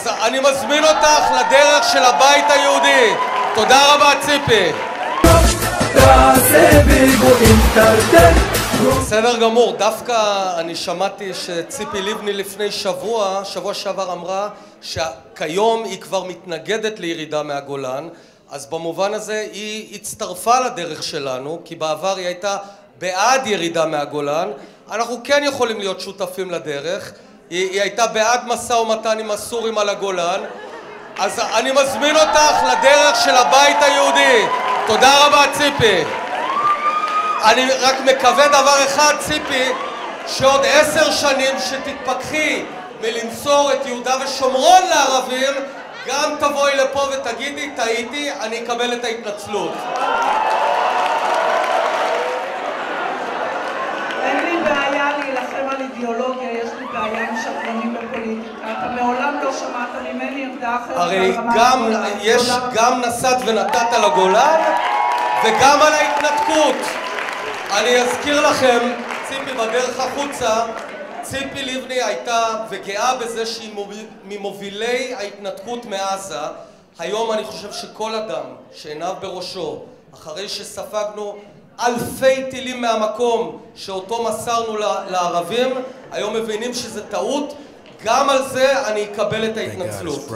אני מזמין אותך לדרך של הבית היהודי. תודה רבה, ציפי. בסדר גמור. דווקא אני שמעתי שציפי לבני לפני שבוע שעבר אמרה שכיום היא כבר מתנגדת לירידה מהגולן, אז במובן הזה היא הצטרפה לדרך שלנו, כי בעבר היא הייתה בעד ירידה מהגולן. אנחנו כן יכולים להיות שותפים לדרך. היא הייתה בעד משא ומתן עם הסורים על הגולן. אז אני מזמין אותך לדרך של הבית היהודי. תודה רבה, ציפי. אני רק מקווה דבר אחד, ציפי, שעוד 10 שנים שתתפכחי מלמסור את יהודה ושומרון לערבים, גם תבואי לפה ותגידי, טעיתי, אני אקבל את ההתנצלות. אין לי בעיה להילחם על אידיאולוגיה, יש לי בעיה עם שקרנים בפוליטיקה. אתה מעולם לא שמעת ממני עמדה אחרת. הרי יש גם נסעת ונתת לגולן וגם על ההתנתקות. אני אזכיר לכם, ציפי בדרך החוצה, ציפי לבני הייתה וגאה בזה שהיא ממובילי ההתנתקות מעזה. היום אני חושב שכל אדם שעיניו בראשו, אחרי שספגנו אלפי טילים מהמקום שאותו מסרנו לערבים, היום מבינים שזה טעות. גם על זה אני אקבל את ההתנצלות.